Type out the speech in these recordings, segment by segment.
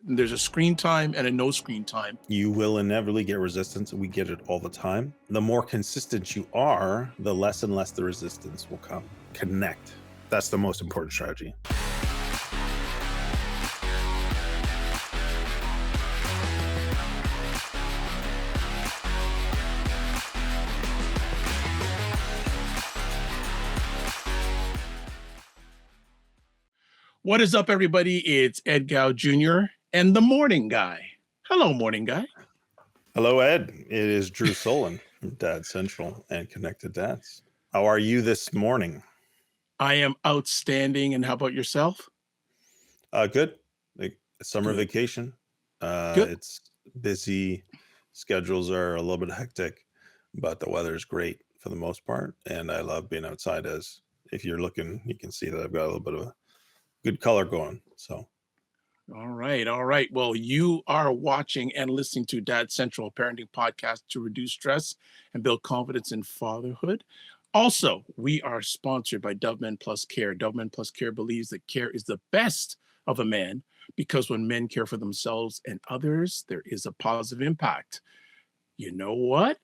There's a screen time and a no screen time. You will inevitably get resistance. We get it all the time. The more consistent you are, the less and less the resistance will come. Connect. That's the most important strategy. What is up, everybody? It's Ed Gough Jr. and the Morning Guy. Hello, Morning Guy. Hello, Ed. It is Drew Soleyn from Dad Central and Connected Dads. How are you this morning? I am outstanding. And how about yourself? Good. Summer Good. vacation. Good. It's busy. Schedules are a little bit hectic, but the weather is great for the most part. And I love being outside. As if you're looking, you can see that I've got a little bit of a good color going. So, All right. Well, you are watching and listening to Dad Central, a parenting podcast to reduce stress and build confidence in fatherhood. Also, we are sponsored by Dove Men Plus Care. Dove Men Plus Care believes that care is the best of a man because when men care for themselves and others, there is a positive impact. You know what?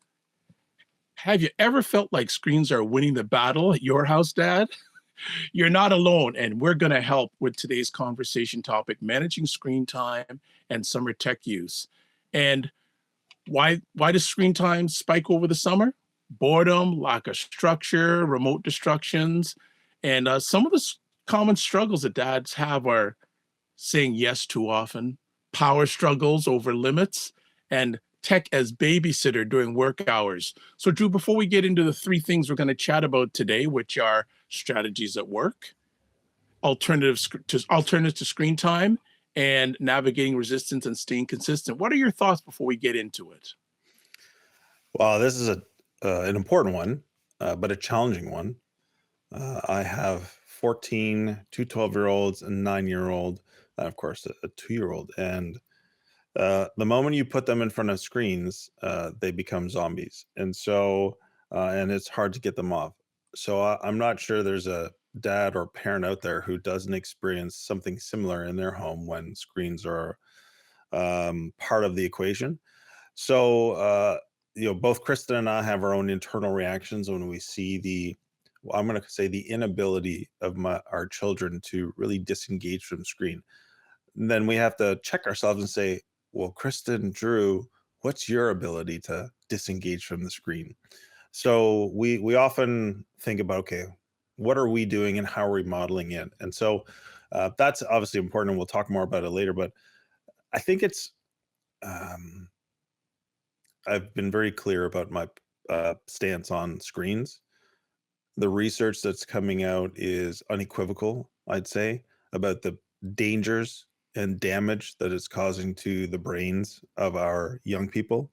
Have you ever felt like screens are winning the battle at your house, Dad? You're not alone, and we're going to help with today's conversation topic, managing screen time and summer tech use. And why does screen time spike over the summer? Boredom, lack of structure, remote distractions, and some of the common struggles that dads have are saying yes too often, power struggles over limits, and tech as babysitter during work hours. So, Drew, before we get into the three things we're going to chat about today, which are strategies at work, alternatives to screen time, and navigating resistance and staying consistent, what are your thoughts before we get into it? well, this is an important one, but a challenging one. I have 14, two 12-year-olds, a 9-year-old, and of course, a 2-year-old. And the moment you put them in front of screens, they become zombies. And so, and it's hard to get them off. So I'm not sure there's a dad or parent out there who doesn't experience something similar in their home when screens are part of the equation. So, both Kristen and I have our own internal reactions when we see I'm going to say the inability of our children to really disengage from screen. And then we have to check ourselves and say, well, Kristen, Drew, what's your ability to disengage from the screen? So we often think about, okay, what are we doing and how are we modeling it? And so that's obviously important, and we'll talk more about it later. But I think um, I've been very clear about my stance on screens. The research that's coming out is unequivocal, I'd say, about the dangers and damage that it's causing to the brains of our young people.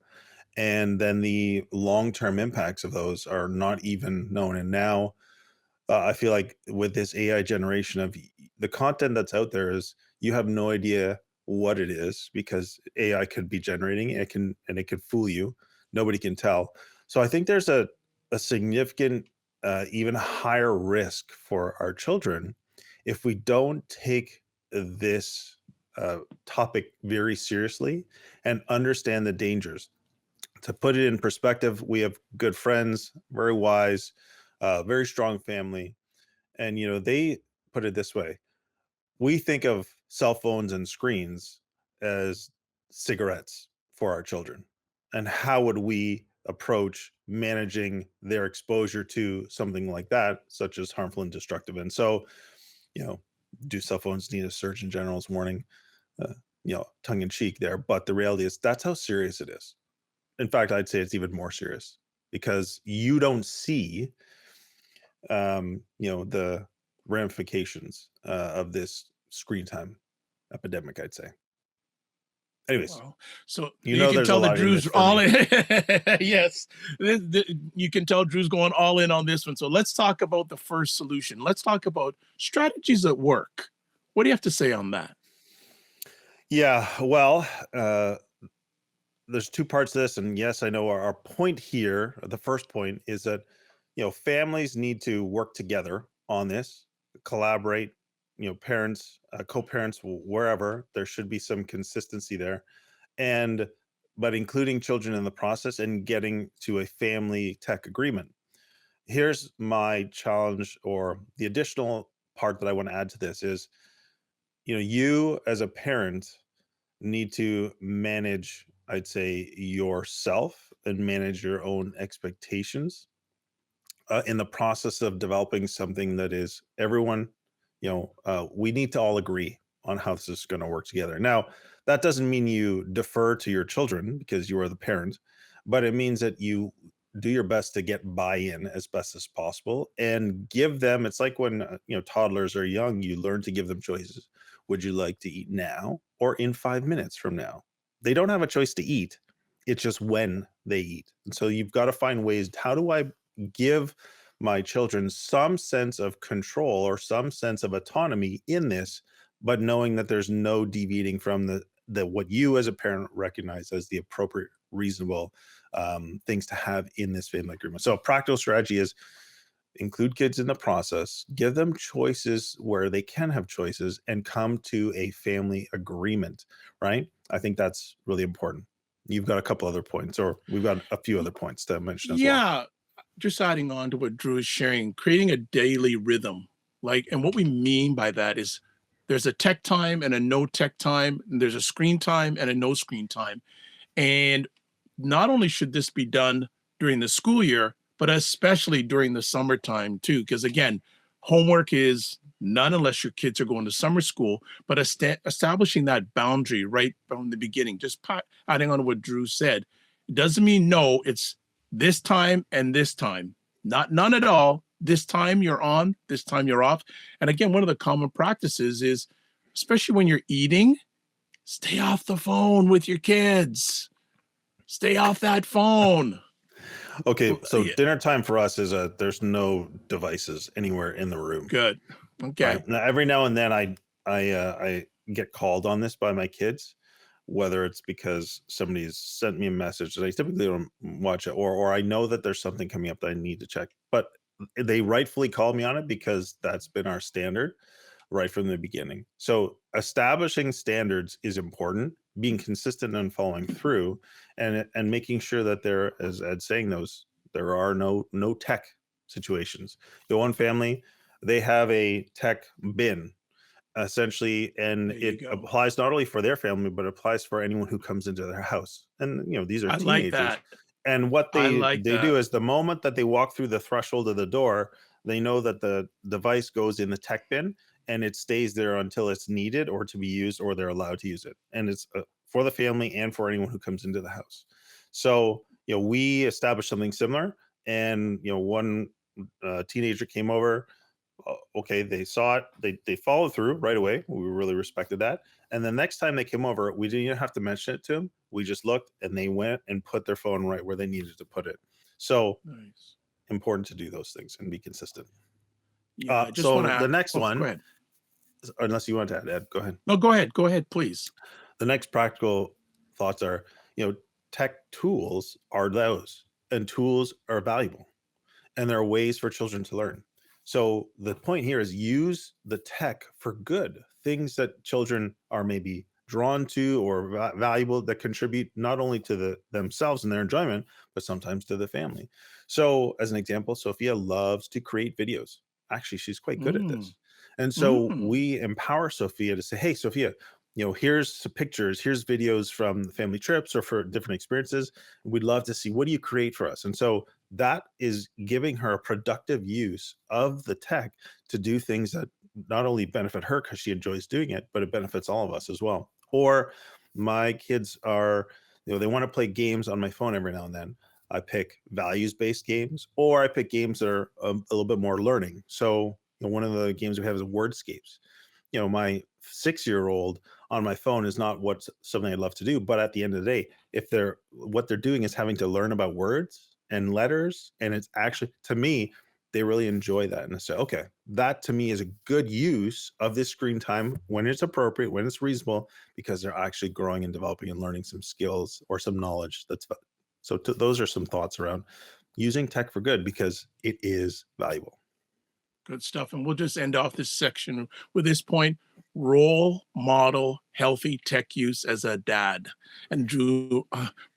And then the long-term impacts of those are not even known. And now I feel like with this AI generation of the content that's out there is you have no idea what it is because AI could be generating it could fool you. Nobody can tell. So I think there's a significant, even higher risk for our children if we don't take this topic very seriously and understand the dangers. To put it in perspective, we have good friends, very wise, very strong family. And, they put it this way. We think of cell phones and screens as cigarettes for our children. And how would we approach managing their exposure to something like that, such as harmful and destructive? And so, you know, do cell phones need a Surgeon General's warning? Uh, tongue in cheek there. But the reality is that's how serious it is. In fact, I'd say it's even more serious because you don't see, the ramifications of this screen time epidemic, I'd say. Anyways, Wow. So you you know can there's a tell that lot in Drew's it for all me. in. Yes, you can tell Drew's going all in on this one. So let's talk about the first solution. Let's talk about strategies at work. What do you have to say on that? Yeah, well, there's two parts to this, and yes, I know our point here, the first point is that families need to work together on this, collaborate, parents, co-parents, wherever, there should be some consistency there, and but including children in the process and getting to a family tech agreement. Here's my challenge, or the additional part that I want to add to this is, you as a parent need to manage, I'd say, yourself and manage your own expectations in the process of developing something that is everyone, we need to all agree on how this is going to work together. Now, that doesn't mean you defer to your children because you are the parent, but it means that you do your best to get buy-in as best as possible and give them. It's like when toddlers are young, you learn to give them choices. Would you like to eat now or in 5 minutes from now? They don't have a choice to eat. It's just when they eat. And so you've got to find ways. How do I give my children some sense of control or some sense of autonomy in this, but knowing that there's no deviating from the what you as a parent recognize as the appropriate, reasonable things to have in this family agreement. So a practical strategy is include kids in the process, give them choices where they can have choices, and come to a family agreement, right? I think that's really important. You've got a couple other points, or we've got a few other points to mention as well. Yeah, just adding on to what Drew is sharing, creating a daily rhythm. Like, and what we mean by that is there's a tech time and a no tech time, and there's a screen time and a no screen time. And not only should this be done during the school year, but especially during the summertime too. Because again, homework is none unless your kids are going to summer school, but establishing that boundary right from the beginning, just adding on to what Drew said, it doesn't mean no, it's this time and this time, not none at all. This time you're on, this time you're off. And again, one of the common practices is, especially when you're eating, stay off the phone with your kids. Stay off that phone. Okay, so Yeah, dinner time for us is there's no devices anywhere in the room, good. Okay. right? Now, every now and then I get called on this by my kids, whether it's because somebody's sent me a message that I typically don't watch it, or I know that there's something coming up that I need to check. But they rightfully call me on it because that's been our standard right from the beginning. So establishing standards is important, being consistent and following through, and making sure that there, as Ed's saying, those there are no tech situations. The one family, they have a tech bin essentially, and There you it go. applies not only for their family but applies for anyone who comes into their house. And these are I like teenagers, that. and what I they like they that. do is the moment that they walk through the threshold of the door, they know that the device goes in the tech bin and it stays there until it's needed or to be used, or they're allowed to use it, and it's for the family and for anyone who comes into the house. So we established something similar, and one teenager came over. Okay, they saw it, they followed through right away. We really respected that. And the next time they came over, we didn't even have to mention it to them. We just looked and they went and put their phone right where they needed to put it. So Nice. important to do those things and be consistent. Yeah, I just want So to the add. next Oh, go one, ahead. unless you want to add, Ed, go ahead. No, go ahead. Go ahead, please. The next practical thoughts are, tech tools are those, and tools are valuable, and there are ways for children to learn. So the point here is use the tech for good, things that children are maybe drawn to or valuable, that contribute not only to themselves and their enjoyment, but sometimes to the family. So as an example, Sophia loves to create videos. Actually, she's quite good at Mm, this. And so mm. we empower Sophia to say, hey, Sophia, here's some pictures, here's videos from the family trips or for different experiences. We'd love to see, what do you create for us? And so that is giving her a productive use of the tech to do things that not only benefit her because she enjoys doing it, but it benefits all of us as well. Or my kids are, they want to play games on my phone every now and then. I pick values based games, or I pick games that are a little bit more learning. So one of the games we have is Wordscapes. My 6-year-old on my phone is not what's something I'd love to do, but at the end of the day, if what they're doing is having to learn about words and letters, and it's actually, to me, they really enjoy that. And I say, okay, that to me is a good use of this screen time when it's appropriate, when it's reasonable, because they're actually growing and developing and learning some skills or some knowledge. Those are some thoughts around using tech for good because it is valuable. Good stuff. And we'll just end off this section with this point: role model healthy tech use as a dad. And Drew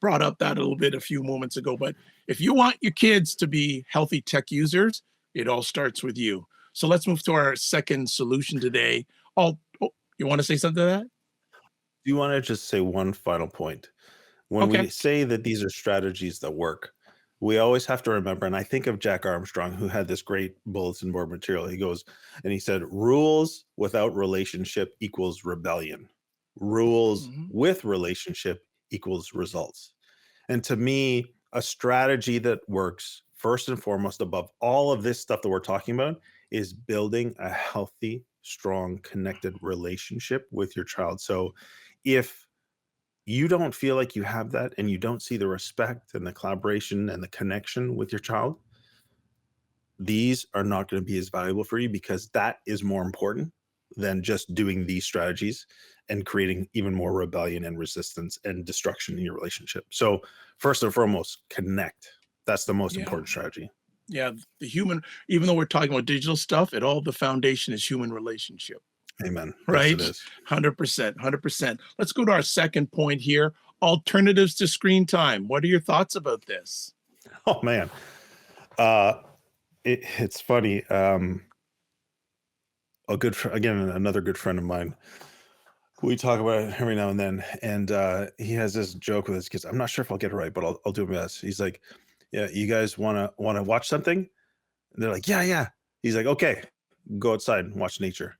brought up that a little bit a few moments ago. But if you want your kids to be healthy tech users, it all starts with you. So let's move to our second solution today. You want to say something to that? Do you want to just say one final point? When Okay. we say that these are strategies that work, we always have to remember, and I think of Jack Armstrong, who had this great bulletin board material. He goes, and he said, rules without relationship equals rebellion. Rules Mhm. with relationship equals results. And to me, a strategy that works first and foremost above all of this stuff that we're talking about is building a healthy, strong, connected relationship with your child. So if you don't feel like you have that and you don't see the respect and the collaboration and the connection with your child, these are not going to be as valuable for you, because that is more important than just doing these strategies and creating even more rebellion and resistance and destruction in your relationship. So, first and foremost, connect. That's the most Yeah. important strategy. Yeah. The human, even though we're talking about digital stuff, the foundation is human relationship. Amen. Yes, Right? it is. 100%, 100%. Let's go to our second point here: alternatives to screen time. What are your thoughts about this? Oh, man. Uh, it's funny. Again, another good friend of mine, we talk about it every now and then, and he has this joke with his kids. I'm not sure if I'll get it right, but I'll do my best. He's like, "Yeah, you guys wanna watch something?" And they're like, "Yeah, yeah." He's like, "Okay, go outside and watch nature."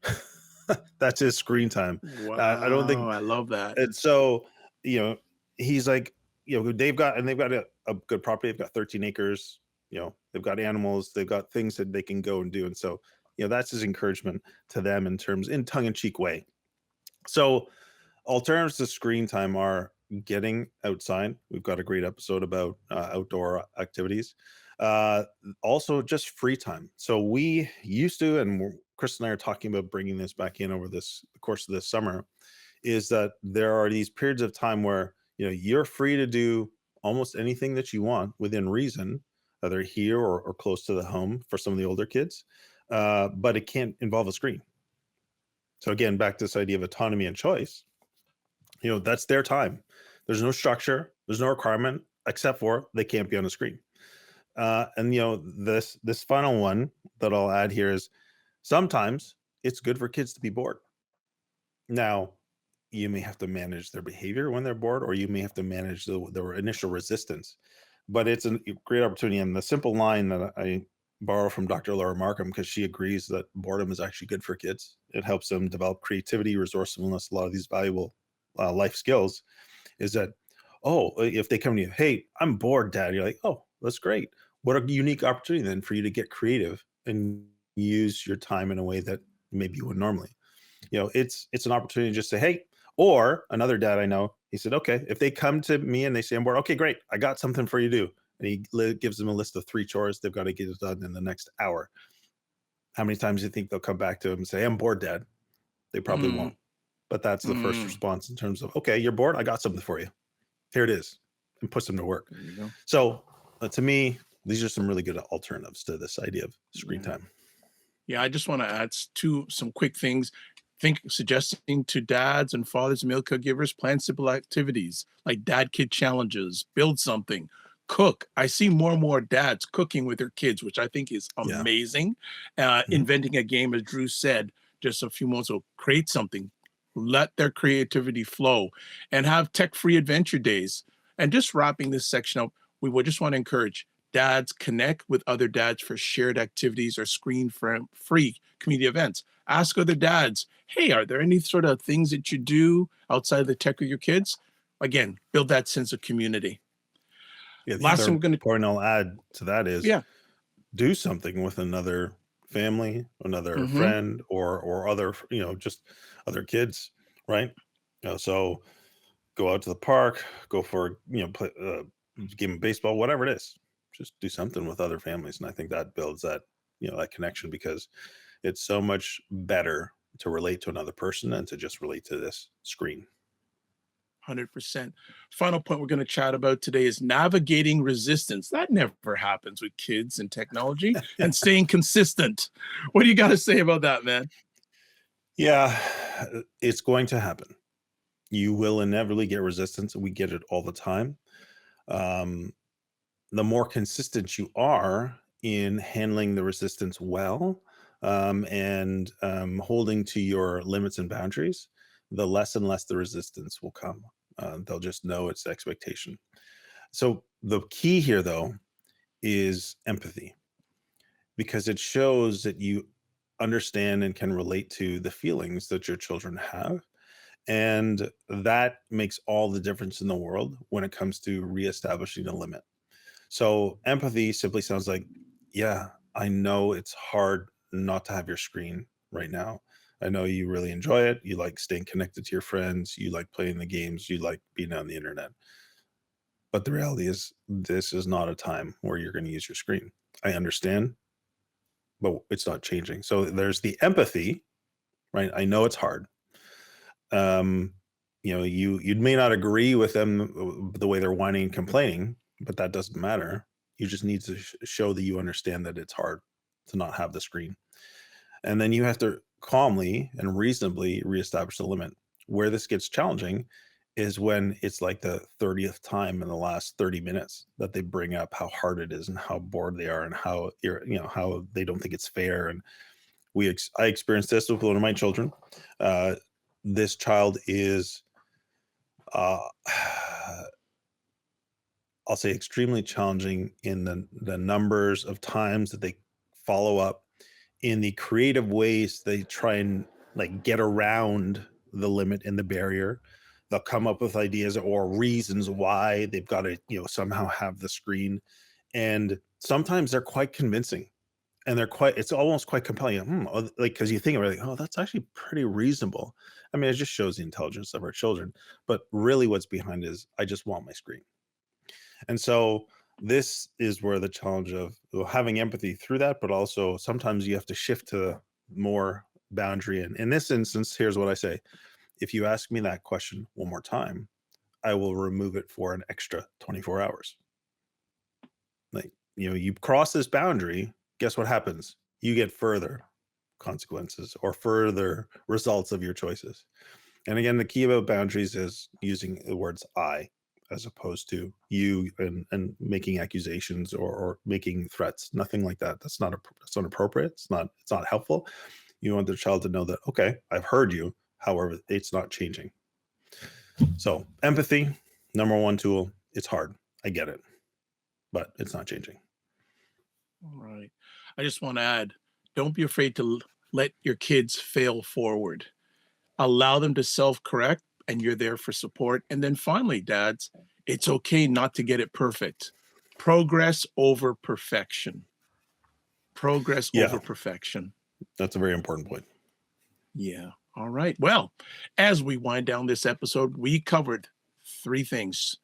That's his screen time. I don't Wow, think. I love that. And so, you know, he's like, they've got a good property. They've got 13 acres. They've got animals. They've got things that they can go and do. And so, that's his encouragement to them in tongue in cheek way. So alternatives to screen time are getting outside. We've got a great episode about outdoor activities. Uh, Also, just free time. So we used to, and Chris and I are talking about bringing this back in over the course of this summer, is that there are these periods of time where you're free to do almost anything that you want within reason, either here or close to the home for some of the older kids, but it can't involve a screen. So again, back to this idea of autonomy and choice. That's their time. There's no structure, there's no requirement except for they can't be on the screen. And this final one that I'll add here is sometimes it's good for kids to be bored. Now, you may have to manage their behavior when they're bored, or you may have to manage the initial resistance. But it's a great opportunity. And the simple line that I borrow from Dr. Laura Markham, because she agrees that boredom is actually good for kids. It helps them develop creativity, resourcefulness, a lot of these valuable life skills. Is that, oh, if they come to you, hey, I'm bored, Dad. You're like, oh, that's great. What a unique opportunity then for you to get creative and use your time in a way that maybe you would normally. It's an opportunity to just say, hey. Or another dad I know, he said, okay, if they come to me and they say I'm bored, okay, great, I got something for you to do. And he gives them a list of 3 chores they've got to get it done in the next hour. How many times do you think they'll come back to him and say, I'm bored, Dad? They probably Mm, won't. But that's the first mm. response in terms of, okay, you're bored, I got something for you. Here it is. And puts them to work. There you go. So to me, these are some really good alternatives to this idea of screen Yeah. time. Yeah, I just want to add some quick things. Think suggesting to dads and fathers and male caregivers: plan simple activities like dad kid challenges, build something, cook. I see more and more dads cooking with their kids, which I think is Yeah. amazing. Mhm. Inventing a game, as Drew said just a few moments ago: create something, let their creativity flow, and have tech-free adventure days. And just wrapping this section up, we would just want to encourage dads: connect with other dads for shared activities or screen free community events. Ask other dads, hey, are there any sort of things that you do outside of the tech with your kids? Again, build that sense of community. Yeah. The Last thing other we're going to, point I'll add to that is yeah. do something with another family, another Hmm. friend, or other, just other kids, right? So go out to the park, go for play game of baseball, whatever it is. Just do something with other families, and I think that builds that connection, because it's so much better to relate to another person than to just relate to this screen. 100%. Final point we're going to chat about today is navigating resistance. That never happens with kids and technology, and staying consistent. What do you got to say about that, man? Yeah, it's going to happen. You will inevitably get resistance. We get it all the time. Um, the more consistent you are in handling the resistance well, and holding to your limits and boundaries, the less and less the resistance will come. They'll just know it's expectation. So the key here, though, is empathy, because it shows that you understand and can relate to the feelings that your children have. And that makes all the difference in the world when it comes to reestablishing a limit. So empathy simply sounds like, yeah, I know it's hard not to have your screen right now. I know you really enjoy it. You like staying connected to your friends. You like playing the games. You like being on the internet. But the reality is, this is not a time where you're going to use your screen. I understand, but it's not changing. So there's the empathy, right? I know it's hard. Um, you may not agree with them the way they're whining and complaining, but that doesn't matter. You just need to show that you understand that it's hard to not have the screen. And then you have to calmly and reasonably reestablish the limit. Where this gets challenging is when it's like the 30th time in the last 30 minutes that they bring up how hard it is and how bored they are and how how they don't think it's fair. And I experienced this with one of my children. Uh, this child is, uh, I'll say, extremely challenging in the numbers of times that they follow up, in the creative ways they try and like get around the limit and the barrier. They'll come up with ideas or reasons why they've got to, somehow have the screen. And sometimes they're quite convincing, and it's almost quite compelling. Like, because you think about it, like, oh, that's actually pretty reasonable. I mean, it just shows the intelligence of our children. But really what's behind is, I just want my screen. And so this is where the challenge of having empathy through that, but also sometimes you have to shift to more boundary. And in this instance, here's what I say: if you ask me that question one more time, I will remove it for an extra 24 hours. Like, you cross this boundary, guess what happens? You get further consequences or further results of your choices. And again, the key about boundaries is using the words I as opposed to you, and making accusations or making threats. Nothing like that. That's not appropriate. It's not helpful. You want the child to know that, okay, I've heard you. However, it's not changing. So empathy, number one tool. It's hard. I get it, but it's not changing. All right. I just want to add, don't be afraid to let your kids fail forward. Allow them to self-correct, and you're there for support. And then finally, dads, it's okay not to get it perfect. Progress over perfection. Progress Yeah, over perfection. that's a very important point. Yeah. All right. Well, as we wind down this episode, we covered three things: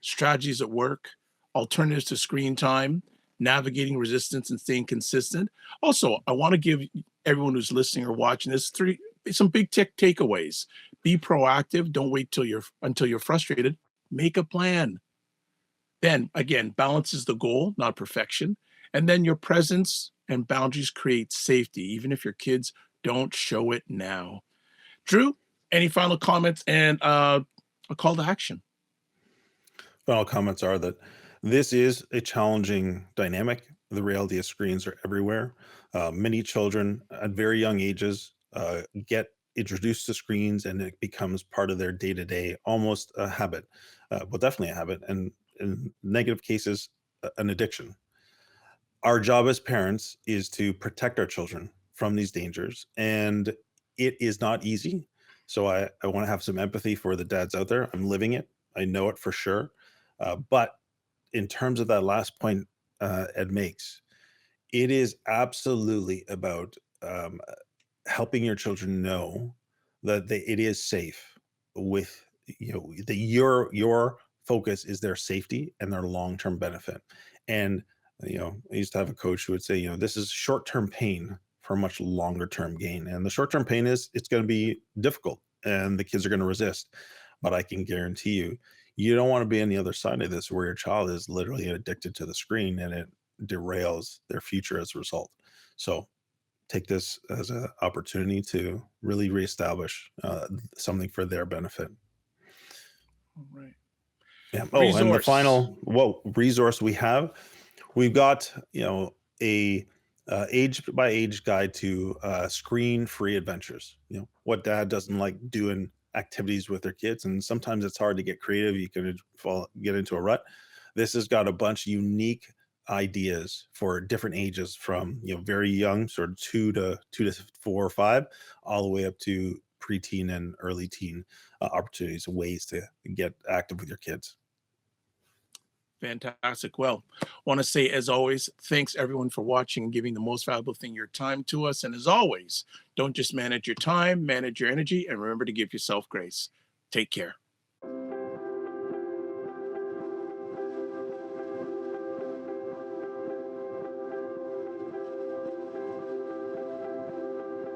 strategies at work, alternatives to screen time, navigating resistance, and staying consistent. Also, I want to give everyone who's listening or watching this some big takeaways. Be proactive. Don't wait until you're frustrated. Make a plan. Then again, balance is the goal, not perfection. And then your presence and boundaries create safety, even if your kids don't show it now. Drew, any final comments and a call to action? Final comments are that this is a challenging dynamic. The reality is, screens are everywhere. Many children at very young ages get introduced to screens, and it becomes part of their day to day, almost a habit. Well, definitely a habit, and in negative cases, an addiction. Our job as parents is to protect our children from these dangers, and it is not easy. So I want to have some empathy for the dads out there. I'm living it. I know it for sure. But in terms of that last point Ed makes, it is absolutely about helping your children know that it is safe, with that your focus is their safety and their long-term benefit. And I used to have a coach who would say, this is short-term pain for much longer term gain. And the short-term pain is, it's going to be difficult and the kids are going to resist. but I can guarantee you, you don't want to be on the other side of this where your child is literally addicted to the screen and it derails their future as a result. So take this as an opportunity to really reestablish something for their benefit. All right. Yeah. Oh, and the Resource. final resource we've got, a age by age guide to screen free adventures. What dad doesn't like doing activities with their kids, and sometimes it's hard to get creative. You can get into a rut. This has got a bunch of unique ideas for different ages, from very young, sort of two to 4 or 5, all the way up to preteen and early teen opportunities, ways to get active with your kids. Fantastic. Well, want to say, as always, thanks everyone for watching and giving the most valuable thing, your time, to us. And as always, don't just manage your time, manage your energy, and remember to give yourself grace. Take care.